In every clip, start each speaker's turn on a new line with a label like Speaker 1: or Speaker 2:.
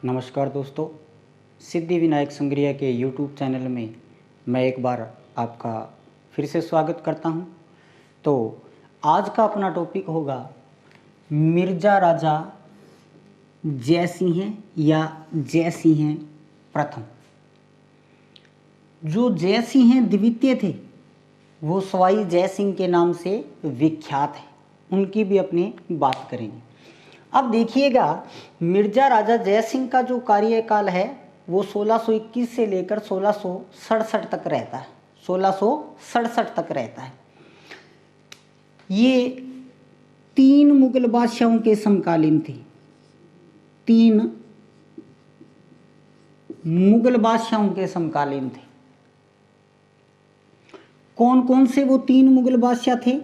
Speaker 1: नमस्कार दोस्तों, सिद्धि विनायक संग्रिया के YouTube चैनल में मैं एक बार आपका फिर से स्वागत करता हूं। तो आज का अपना टॉपिक होगा मिर्ज़ा राजा जयसिंह या जयसिंह प्रथम। जो जयसिंह द्वितीय थे वो सवाई जयसिंह के नाम से विख्यात है, उनकी भी अपनी बात करेंगे। अब देखिएगा, मिर्ज़ा राजा जयसिंह का जो कार्यकाल है वो 1621 से लेकर 1667 तक रहता है। 1667 तक रहता है। ये 3 मुगल बादशाहों के समकालीन थे। 3 मुगल बादशाहों के समकालीन थे। कौन कौन से वो 3 मुगल बादशाह थे?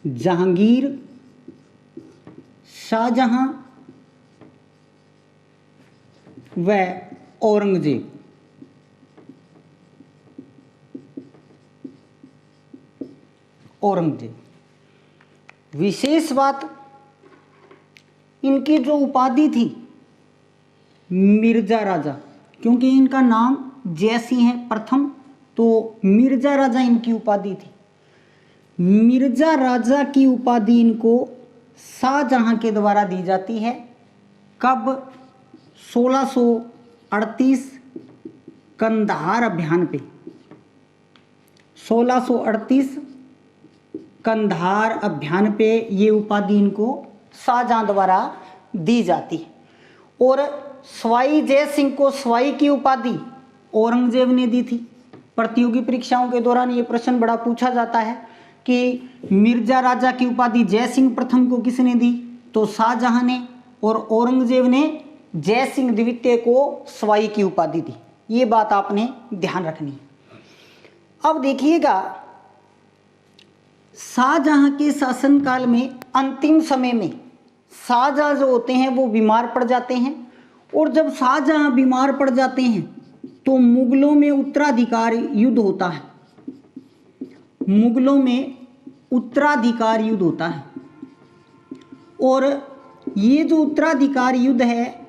Speaker 1: जहांगीर, शाहजहां व औरंगजेब। विशेष बात, इनकी जो उपाधि थी मिर्ज़ा राजा, क्योंकि इनका नाम जयसिंह है प्रथम, तो मिर्ज़ा राजा इनकी उपाधि थी। मिर्ज़ा राजा की उपाधि इनको शाहजहां के द्वारा दी जाती है। कब? 1638 कंधार अभियान पे। 1638 कंधार अभियान पे ये उपाधि इनको शाहजहां द्वारा दी जाती है। और सवाई जयसिंह को सवाई की उपाधि औरंगजेब ने दी थी। प्रतियोगी परीक्षाओं के दौरान ये प्रश्न बड़ा पूछा जाता है कि मिर्ज़ा राजा की उपाधि जयसिंह प्रथम को किसने दी? तो शाहजहां ने, और औरंगजेब ने जयसिंह द्वितीय को सवाई की उपाधि दी। ये बात आपने ध्यान रखनी है। अब देखिएगा, शाहजहां के शासनकाल में अंतिम समय में शाहजहां जो होते हैं वो बीमार पड़ जाते हैं, और जब शाहजहां बीमार पड़ जाते हैं तो मुगलों में उत्तराधिकार युद्ध होता है। मुगलों में उत्तराधिकार युद्ध होता है, और ये जो उत्तराधिकार युद्ध है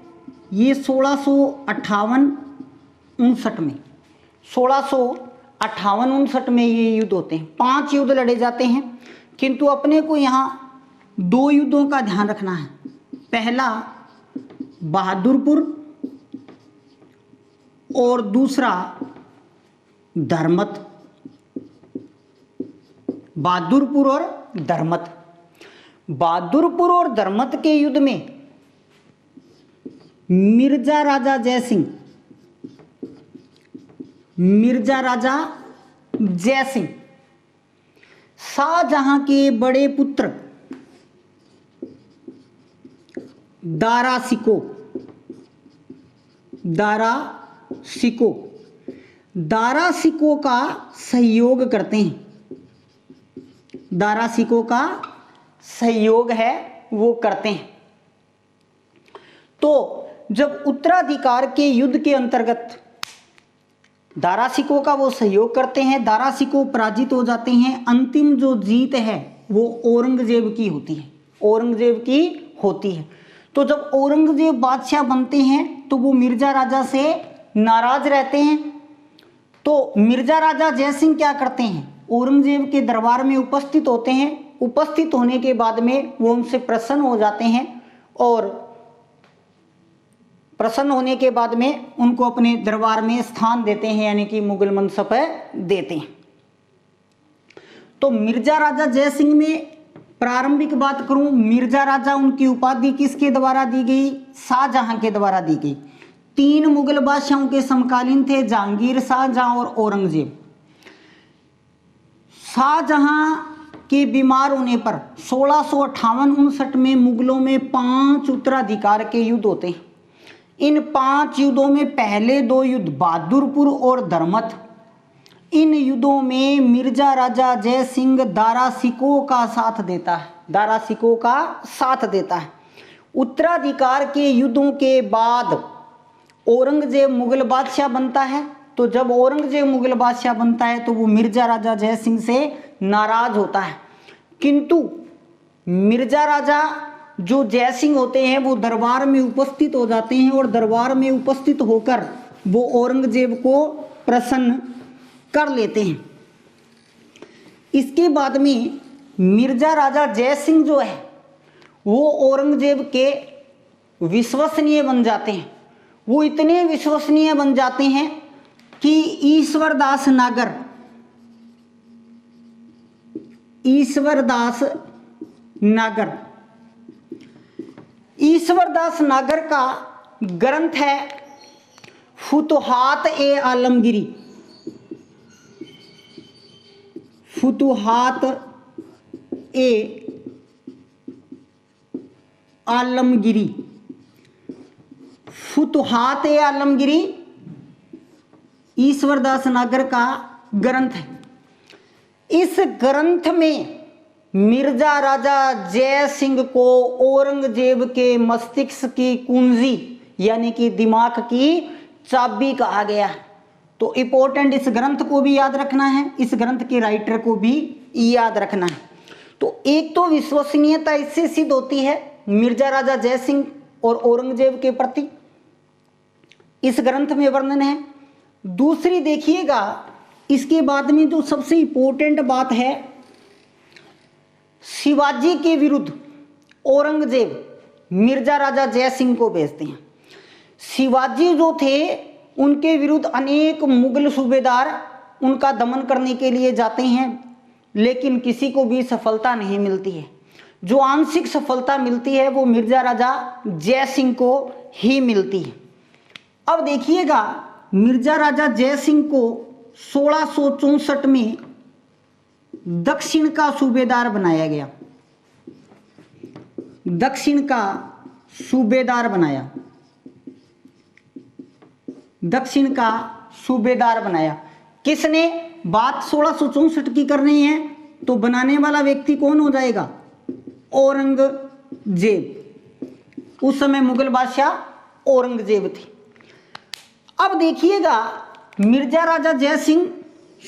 Speaker 1: ये 1658-59 में 1658-59 में ये युद्ध होते हैं। 5 युद्ध लड़े जाते हैं, किंतु अपने को यहाँ 2 युद्धों का ध्यान रखना है। पहला बहादुरपुर और दूसरा धर्मत। बहादुरपुर और धर्मत। बहादुरपुर और धर्मत के युद्ध में मिर्ज़ा राजा जयसिंह शाहजहां के बड़े पुत्र दारा सिको का सहयोग करते हैं। दारा सिको का सहयोग है वो करते हैं। तो जब उत्तराधिकार के युद्ध के अंतर्गत दारा सिको का वो सहयोग करते हैं, दारा सिको पराजित हो जाते हैं। अंतिम जो जीत है वो औरंगजेब की होती है। तो जब औरंगजेब बादशाह बनते हैं तो वो मिर्ज़ा राजा से नाराज रहते हैं। तो मिर्ज़ा राजा जयसिंह क्या करते हैं? औरंगजेब के दरबार में उपस्थित होते हैं। उपस्थित होने के बाद में वो उनसे प्रसन्न हो जाते हैं, और प्रसन्न होने के बाद में उनको अपने दरबार में स्थान देते हैं, यानी कि मुगल मनसब देते हैं। तो मिर्ज़ा राजा जयसिंह में प्रारंभिक बात करूं, मिर्ज़ा राजा उनकी उपाधि किसके द्वारा दी गई? शाहजहां के द्वारा दी गई। 3 मुगल बादशाहों के समकालीन थे, जहांगीर, शाहजहां और औरंगजेब। शाहजहां के बीमार होने पर 1658-59 में मुगलों में 5 उत्तराधिकार के युद्ध होते हैं। इन 5 युद्धों में पहले 2 युद्ध बहादुरपुर और धर्मत, इन युद्धों में मिर्ज़ा राजा जयसिंह दारा सिको का साथ देता है। उत्तराधिकार के युद्धों के बाद औरंगजेब मुगल बादशाह बनता है। तो जब औरंगजेब मुगल बादशाह बनता है तो वो मिर्ज़ा राजा जयसिंह से नाराज होता है, किंतु मिर्ज़ा राजा जो जय सिंह होते हैं वो दरबार में उपस्थित हो जाते हैं और दरबार में उपस्थित होकर वो औरंगजेब को प्रसन्न कर लेते हैं। इसके बाद में मिर्जा राजा जय सिंह जो है वो औरंगजेब के विश्वसनीय बन जाते हैं। वो इतने विश्वसनीय बन जाते हैं कि ईश्वरदास नागर का ग्रंथ है फुतुहात ए आलमगिरी ईश्वरदास नागर का ग्रंथ है। इस ग्रंथ में मिर्जा राजा जय सिंह को औरंगजेब के मस्तिष्क की कुंजी यानी कि दिमाग की चाबी कहा गया है। तो इंपॉर्टेंट इस ग्रंथ को भी याद रखना है, इस ग्रंथ के राइटर को भी याद रखना है। तो एक तो विश्वसनीयता इससे सिद्ध होती है मिर्जा राजा जय सिंह और औरंगजेब के प्रति, इस ग्रंथ में वर्णन है। दूसरी देखिएगा, इसके बाद में जो सबसे इंपॉर्टेंट बात है, शिवाजी के विरुद्ध औरंगजेब मिर्जा राजा जय सिंह को भेजते हैं। शिवाजी जो थे उनके विरुद्ध अनेक मुगल सूबेदार उनका दमन करने के लिए जाते हैं, लेकिन किसी को भी सफलता नहीं मिलती है। जो आंशिक सफलता मिलती है वो मिर्जा राजा जय सिंह को ही मिलती है। अब देखिएगा, मिर्जा राजा जय सिंह को 1664 में दक्षिण का सूबेदार बनाया गया। दक्षिण का सूबेदार बनाया। किसने? बात 1664 की कर रही है तो बनाने वाला व्यक्ति कौन हो जाएगा? औरंगजेब। उस समय मुगल बादशाह औरंगजेब थे। अब देखिएगा, मिर्जा राजा जय सिंह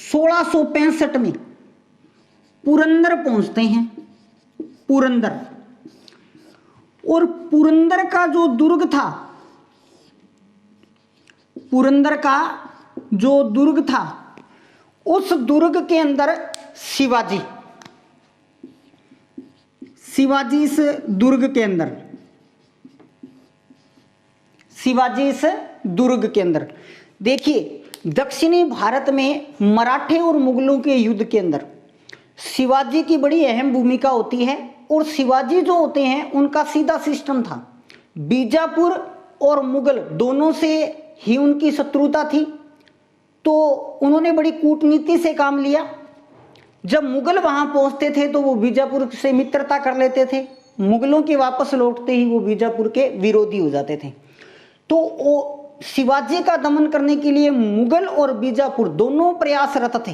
Speaker 1: 1665 में पुरंदर पहुंचते हैं। और पुरंदर का जो दुर्ग था उस दुर्ग के अंदर शिवाजी इस दुर्ग के अंदर देखिए, दक्षिणी भारत में मराठे और मुगलों के युद्ध के अंदर शिवाजी की बड़ी अहम भूमिका होती है। और शिवाजी जो होते हैं उनका सीधा सिस्टम था, बीजापुर और मुगल दोनों से ही उनकी शत्रुता थी, तो उन्होंने बड़ी कूटनीति से काम लिया। जब मुगल वहां पहुंचते थे तो वो बीजापुर से मित्रता कर लेते थे, मुगलों के वापस लौटते ही वो बीजापुर के विरोधी हो जाते थे। तो शिवाजी का दमन करने के लिए मुगल और बीजापुर दोनों प्रयासरत थे।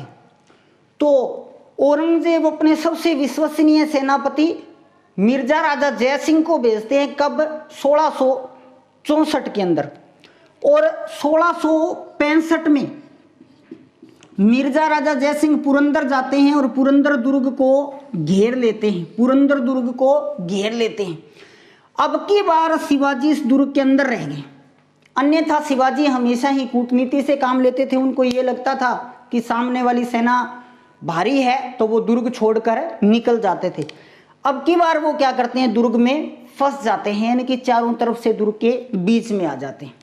Speaker 1: तो औरंगजेब अपने सबसे विश्वसनीय सेनापति मिर्जा राजा जय सिंह को भेजते हैं। कब? 1664 के अंदर। और 1665 में मिर्जा राजा जय सिंह पुरंदर जाते हैं और पुरंदर दुर्ग को घेर लेते हैं। अब की बार शिवाजी इस दुर्ग के अंदर रह गए, अन्यथा शिवाजी हमेशा ही कूटनीति से काम लेते थे। उनको ये लगता था कि सामने वाली सेना भारी है तो वो दुर्ग छोड़कर निकल जाते थे। अब की बार वो क्या करते हैं, दुर्ग में फंस जाते हैं, यानी कि चारों तरफ से दुर्ग के बीच में आ जाते हैं।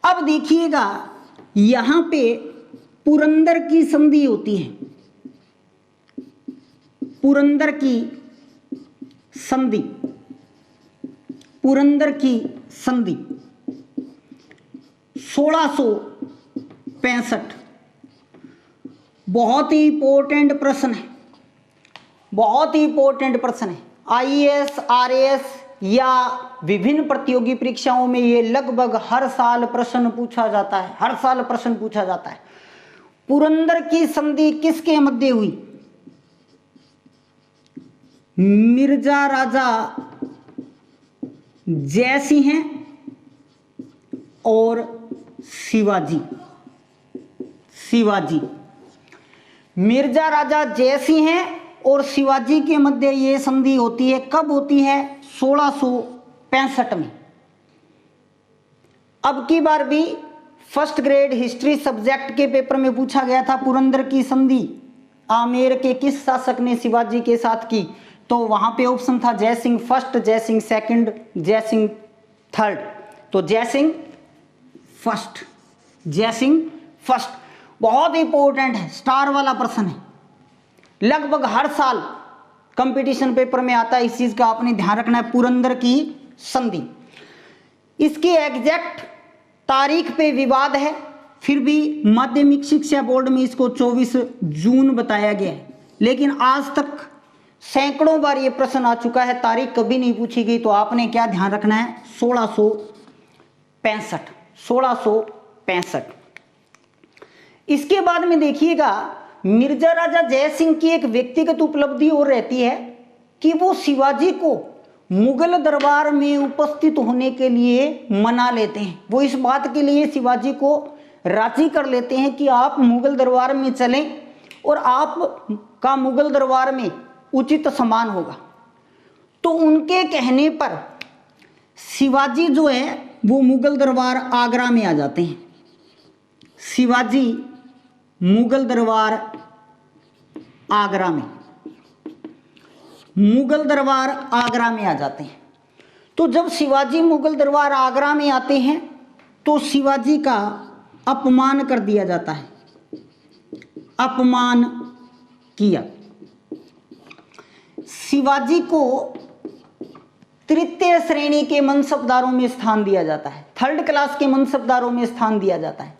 Speaker 1: अब देखिएगा, यहां पे पुरंदर की संधि होती है। पुरंदर की संधि 1665। बहुत ही इंपॉर्टेंट प्रश्न है। आईएएस, आरएएस या विभिन्न प्रतियोगी परीक्षाओं में ये लगभग हर साल प्रश्न पूछा जाता है। पुरंदर की संधि किसके मध्य हुई? मिर्जा राजा जय सिंह और शिवाजी। मिर्जा राजा जय सिंह और शिवाजी के मध्य ये संधि होती है। कब होती है? 1665 में। अब की बार भी फर्स्ट ग्रेड हिस्ट्री सब्जेक्ट के पेपर में पूछा गया था, पुरंदर की संधि आमेर के किस शासक ने शिवाजी के साथ की? तो वहां पे ऑप्शन था जय सिंह फर्स्ट, जय सिंह सेकंड, जय सिंह थर्ड। तो जय सिंह फर्स्ट, जय सिंह फर्स्ट बहुत इंपॉर्टेंट है, स्टार वाला प्रश्न है, लगभग हर साल कंपटीशन पेपर में आता है, इस चीज का आपने ध्यान रखना है। पुरंदर की संधि, इसकी एग्जैक्ट तारीख पे विवाद है, फिर भी माध्यमिक शिक्षा बोर्ड में इसको 24 जून बताया गया है, लेकिन आज तक सैकड़ों बार ये प्रश्न आ चुका है, तारीख कभी नहीं पूछी गई। तो आपने क्या ध्यान रखना है, 1665। इसके बाद में देखिएगा मिर्जा राजा जय सिंह की एक व्यक्तिगत उपलब्धि और रहती है कि वो शिवाजी को मुगल दरबार में उपस्थित होने के लिए मना लेते हैं। वो इस बात के लिए शिवाजी को राजी कर लेते हैं कि आप मुगल दरबार में चलें और आपका मुगल दरबार में उचित सम्मान होगा। तो उनके कहने पर शिवाजी जो है वो मुगल दरबार आगरा में आ जाते हैं। शिवाजी मुगल दरबार आगरा में, मुगल दरबार आगरा में आ जाते हैं। तो जब शिवाजी मुगल दरबार आगरा में आते हैं तो शिवाजी का अपमान कर दिया जाता है, अपमान किया। शिवाजी को तृतीय श्रेणी के मनसबदारों में स्थान दिया जाता है, थर्ड क्लास के मनसबदारों में स्थान दिया जाता है।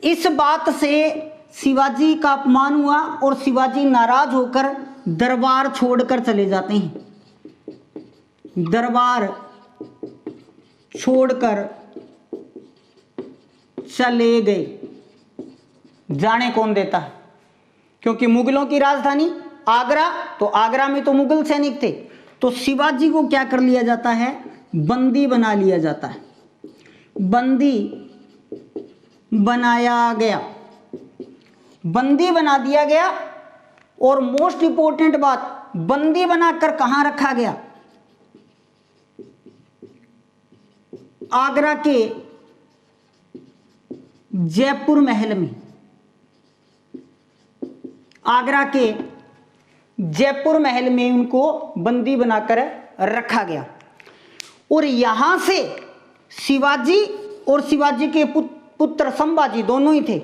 Speaker 1: इस बात से शिवाजी का अपमान हुआ और शिवाजी नाराज होकर दरबार छोड़कर चले जाते हैं, दरबार छोड़कर चले गए। जाने कौन देता है, क्योंकि मुगलों की राजधानी आगरा, तो आगरा में तो मुगल सैनिक थे। तो शिवाजी को क्या कर लिया जाता है, बंदी बना लिया जाता है, बंदी बनाया गया, बंदी बना दिया गया। और मोस्ट इंपॉर्टेंट बात, बंदी बनाकर कहां रखा गया, आगरा के जयपुर महल में, आगरा के जयपुर महल में उनको बंदी बनाकर रखा गया। और यहां से शिवाजी और शिवाजी के पुत्र संभाजी दोनों ही थे,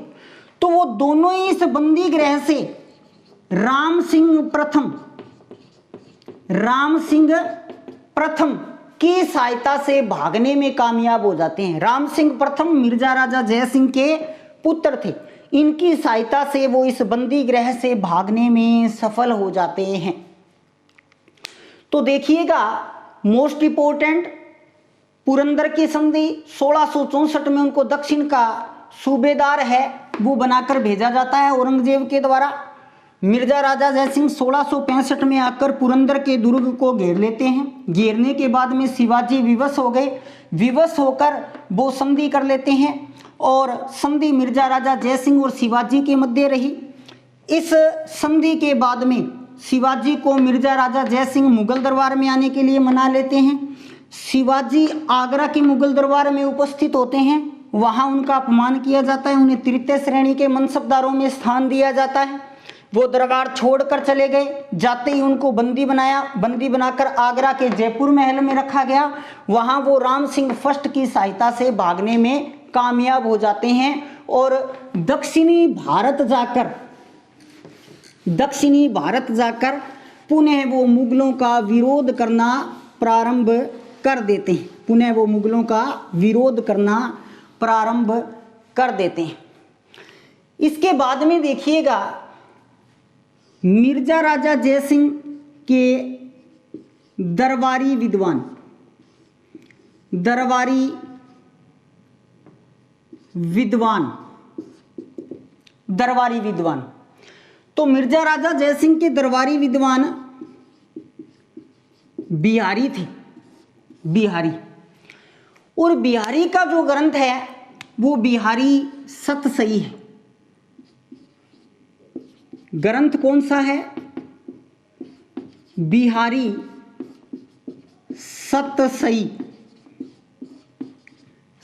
Speaker 1: तो वो दोनों ही इस बंदी गृह से राम सिंह प्रथम की सहायता से भागने में कामयाब हो जाते हैं। राम सिंह प्रथम मिर्जा राजा जय सिंह के पुत्र थे, इनकी सहायता से वो इस बंदी गृह से भागने में सफल हो जाते हैं। तो देखिएगा मोस्ट इंपॉर्टेंट, पुरंदर की संधि 1664 में उनको दक्षिण का सूबेदार है वो बनाकर भेजा जाता है औरंगजेब के द्वारा। मिर्जा राजा जय सिंह 1665 में आकर पुरंदर के दुर्ग को घेर लेते हैं। घेरने के बाद में शिवाजी विवश हो गए, विवश होकर वो संधि कर लेते हैं और संधि मिर्जा राजा जय सिंह और शिवाजी के मध्य रही। इस संधि के बाद में शिवाजी को मिर्जा राजा जय सिंह मुगल दरबार में आने के लिए मना लेते हैं। शिवाजी आगरा के मुगल दरबार में उपस्थित होते हैं, वहां उनका अपमान किया जाता है, उन्हें तृतीय श्रेणी के मनसबदारों में स्थान दिया जाता है। वो दरबार छोड़कर चले गए, जाते ही उनको बंदी बनाया, बंदी बनाकर आगरा के जयपुर महल में रखा गया। वहां वो राम सिंह फर्स्ट की सहायता से भागने में कामयाब हो जाते हैं और दक्षिणी भारत जाकर पुनः वो मुगलों का विरोध करना प्रारंभ कर देते हैं, पुनः वो मुगलों का विरोध करना प्रारंभ कर देते हैं। इसके बाद में देखिएगा मिर्जा राजा जय सिंह के दरबारी विद्वान। तो मिर्जा राजा जय सिंह के दरबारी विद्वान बिहारी थे, बिहारी। और बिहारी का जो ग्रंथ है वो बिहारी सतसई है। ग्रंथ कौन सा है, बिहारी सतसई।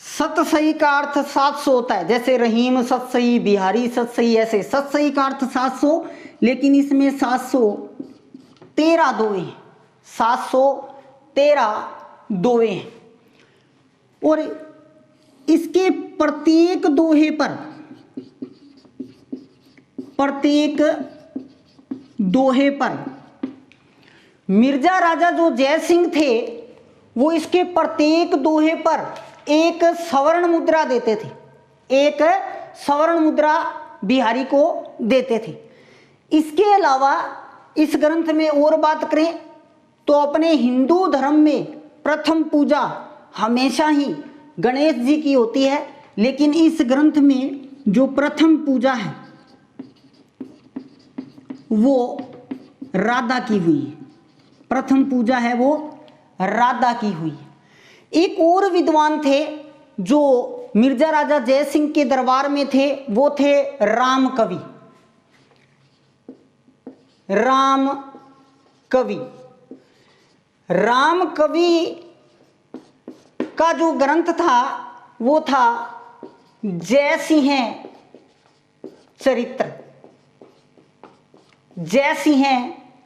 Speaker 1: सतसई का अर्थ 700 होता है, जैसे रहीम सतसई, बिहारी सतसई, ऐसे सतसई का अर्थ 700, लेकिन इसमें 713 दोहे हैं, 713 दोहे हैं। और इसके प्रत्येक दोहे पर, प्रत्येक दोहे पर मिर्जा राजा जो जय सिंह थे वो इसके प्रत्येक दोहे पर एक स्वर्ण मुद्रा देते थे, एक स्वर्ण मुद्रा बिहारी को देते थे। इसके अलावा इस ग्रंथ में और बात करें तो अपने हिंदू धर्म में प्रथम पूजा हमेशा ही गणेश जी की होती है, लेकिन इस ग्रंथ में जो प्रथम पूजा है वो राधा की हुई है। प्रथम पूजा है वो राधा की हुई है। एक और विद्वान थे जो मिर्जा राजा जय सिंह के दरबार में थे, वो थे राम कवि। राम कवि, राम कवि का जो ग्रंथ था वो था जय सिंह चरित्र, जय सिंह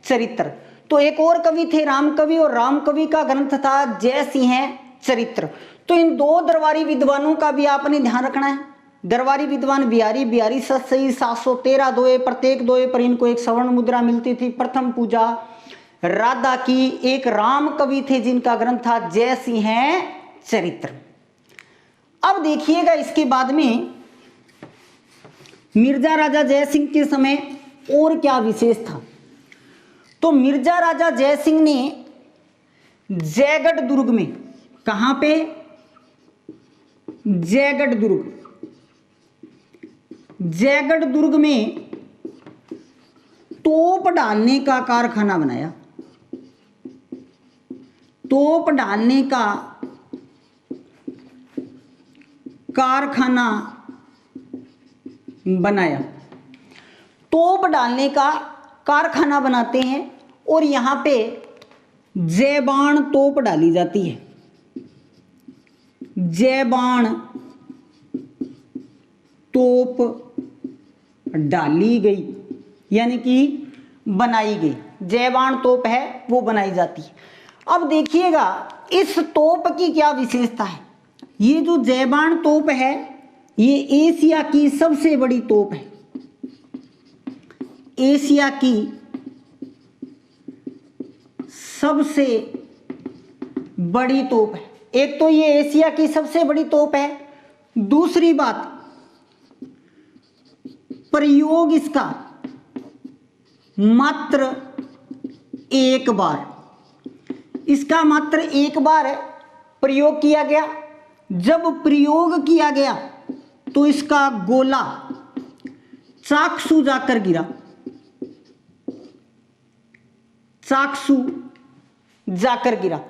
Speaker 1: चरित्र। तो एक और कवि थे राम कवि, और राम कवि का ग्रंथ था जय सिंह चरित्र। तो इन दो दरबारी विद्वानों का भी आपने ध्यान रखना है। दरबारी विद्वान बिहारी, बिहारी सतसई, 713 दोहे, प्रत्येक दोहे पर इनको एक स्वर्ण मुद्रा मिलती थी। प्रथम पूजा राधा की। एक राम कवि थे जिनका ग्रंथ था जय सिंह चरित्र। अब देखिएगा इसके बाद में मिर्जा राजा जय सिंह के समय और क्या विशेष था। तो मिर्जा राजा जय सिंह ने जयगढ़ दुर्ग में, कहां पे, जयगढ़ दुर्ग, जयगढ़ दुर्ग में तोप डालने का कारखाना बनाया। तोप डालने का कारखाना बनाया। तोप डालने का कारखाना बनाते हैं और यहां पे जयबाण तोप डाली जाती है। जयबाण तोप डाली गई, यानी कि बनाई गई। जयबाण तोप है वो बनाई जाती है। अब देखिएगा इस तोप की क्या विशेषता है। ये जो जयबाण तोप है ये एशिया की सबसे बड़ी तोप है। एशिया की सबसे बड़ी तोप है। एक तो ये एशिया की सबसे बड़ी तोप है, दूसरी बात प्रयोग इसका मात्र एक बार, इसका मात्र एक बार प्रयोग किया गया। जब प्रयोग किया गया तो इसका गोला चाकसू जाकर गिरा, चाकसू जाकर गिरा।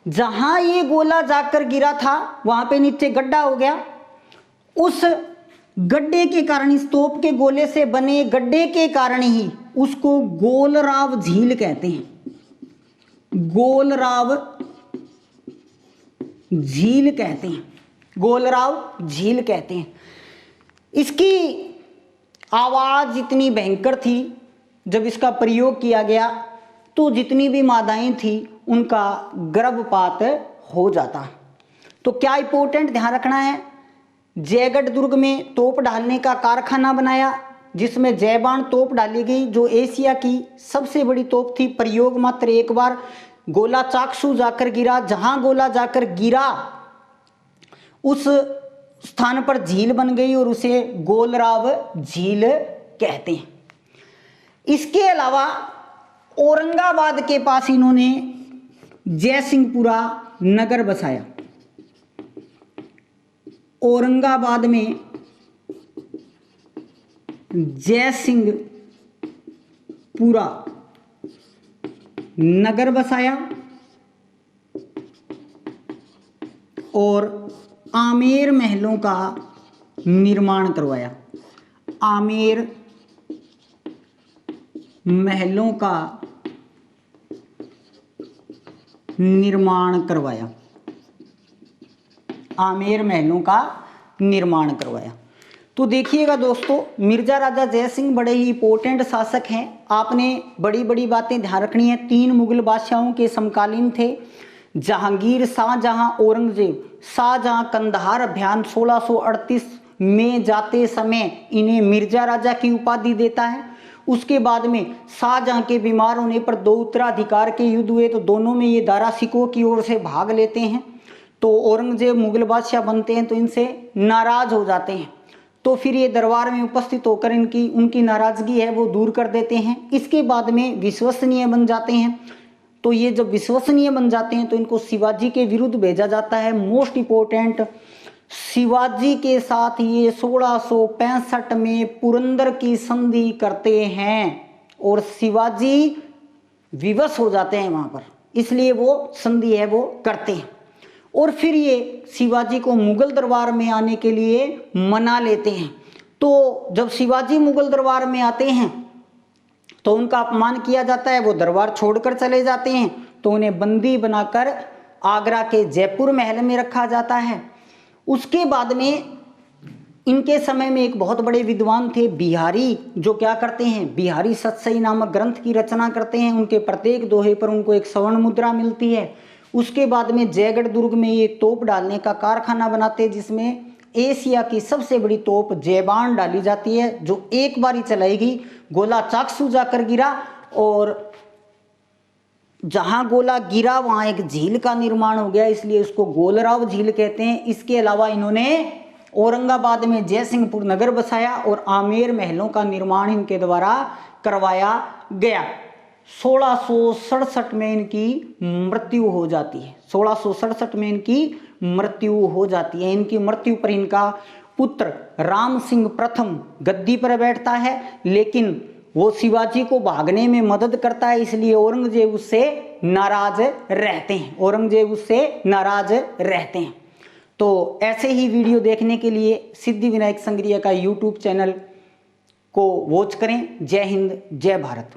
Speaker 1: जहां ये गोला जाकर गिरा था वहां पे नीचे गड्ढा हो गया। उस गड्ढे के कारण, इस तोप के गोले से बने गड्ढे के कारण ही उसको गोलराव झील कहते हैं। गोलराव झील कहते हैं, गोलराव झील कहते हैं। इसकी आवाज इतनी भयंकर थी, जब इसका प्रयोग किया गया तो जितनी भी मादाएं थी उनका गर्भपात हो जाता। तो क्या इंपॉर्टेंट ध्यान रखना है, जयगढ़ दुर्ग में तोप डालने का कारखाना बनाया जिसमें जयबाण तोप डाली गई, जो एशिया की सबसे बड़ी तोप थी। प्रयोग मात्र एक बार, गोला चाकसू जाकर गिरा। जहां गोला जाकर गिरा उस स्थान पर झील बन गई और उसे गोलराव झील कहते हैं। इसके अलावा औरंगाबाद के पास इन्होंने जयसिंहपुरा नगर बसाया। औरंगाबाद में जयसिंहपुरा नगर बसाया और आमेर महलों का निर्माण करवाया। आमेर महलों का निर्माण करवाया, आमेर महलों का निर्माण करवाया। तो देखिएगा दोस्तों, मिर्जा राजा जय सिंह बड़े ही इंपॉर्टेंट शासक हैं। आपने बड़ी बड़ी बातें ध्यान रखनी है। 3 मुगल बादशाहों के समकालीन थे, जहांगीर, शाहजहां, औरंगजेब। शाहजहां कंधार अभियान 1638 में जाते समय इन्हें मिर्जा राजा की उपाधि देता है। उसके बाद में शाहजहां के बीमार होने पर 2 उत्तराधिकार के युद्ध हुए, तो दोनों में ये दारा सिकों की ओर से भाग लेते हैं। तो औरंगजेब मुगल बादशाह बनते हैं तो इनसे नाराज हो जाते हैं, तो फिर ये दरबार में उपस्थित होकर उनकी नाराजगी है वो दूर कर देते हैं। इसके बाद में विश्वसनीय बन जाते हैं। तो ये जब विश्वसनीय बन जाते हैं तो इनको शिवाजी के विरुद्ध भेजा जाता है। मोस्ट इंपॉर्टेंट, शिवाजी के साथ ये 1665 में पुरंदर की संधि करते हैं और शिवाजी विवश हो जाते हैं वहां पर, इसलिए वो संधि है वो करते हैं। और फिर ये शिवाजी को मुगल दरबार में आने के लिए मना लेते हैं। तो जब शिवाजी मुगल दरबार में आते हैं तो उनका अपमान किया जाता है, वो दरबार छोड़कर चले जाते हैं। तो उन्हें बंदी बनाकर आगरा के जयपुर महल में रखा जाता है। उसके बाद में इनके समय में एक बहुत बड़े विद्वान थे बिहारी, जो क्या करते हैं, बिहारी सतसई नामक ग्रंथ की रचना करते हैं। उनके प्रत्येक दोहे पर उनको एक स्वर्ण मुद्रा मिलती है। उसके बाद में जयगढ़ दुर्ग में ये तोप डालने का कारखाना बनाते हैं, जिसमें एशिया की सबसे बड़ी तोप जयबान डाली जाती है, जो एक बार ही चलाएगी। गोला चाकसू जाकर गिरा और जहां गोला गिरा वहां एक झील का निर्माण हो गया, इसलिए उसको गोलराव झील कहते हैं। इसके अलावा इन्होंने औरंगाबाद में जयसिंहपुर नगर बसाया और आमेर महलों का निर्माण इनके द्वारा करवाया गया। 1667 में इनकी मृत्यु हो जाती है। 1667 में इनकी मृत्यु हो जाती है। इनकी मृत्यु पर इनका पुत्र राम सिंह प्रथम गद्दी पर बैठता है, लेकिन वो शिवाजी को भागने में मदद करता है, इसलिए औरंगजेब उससे नाराज रहते हैं। औरंगजेब उससे नाराज रहते हैं। तो ऐसे ही वीडियो देखने के लिए सिद्धिविनायक संग्रिया का यूट्यूब चैनल को वॉच करें। जय हिंद, जय भारत।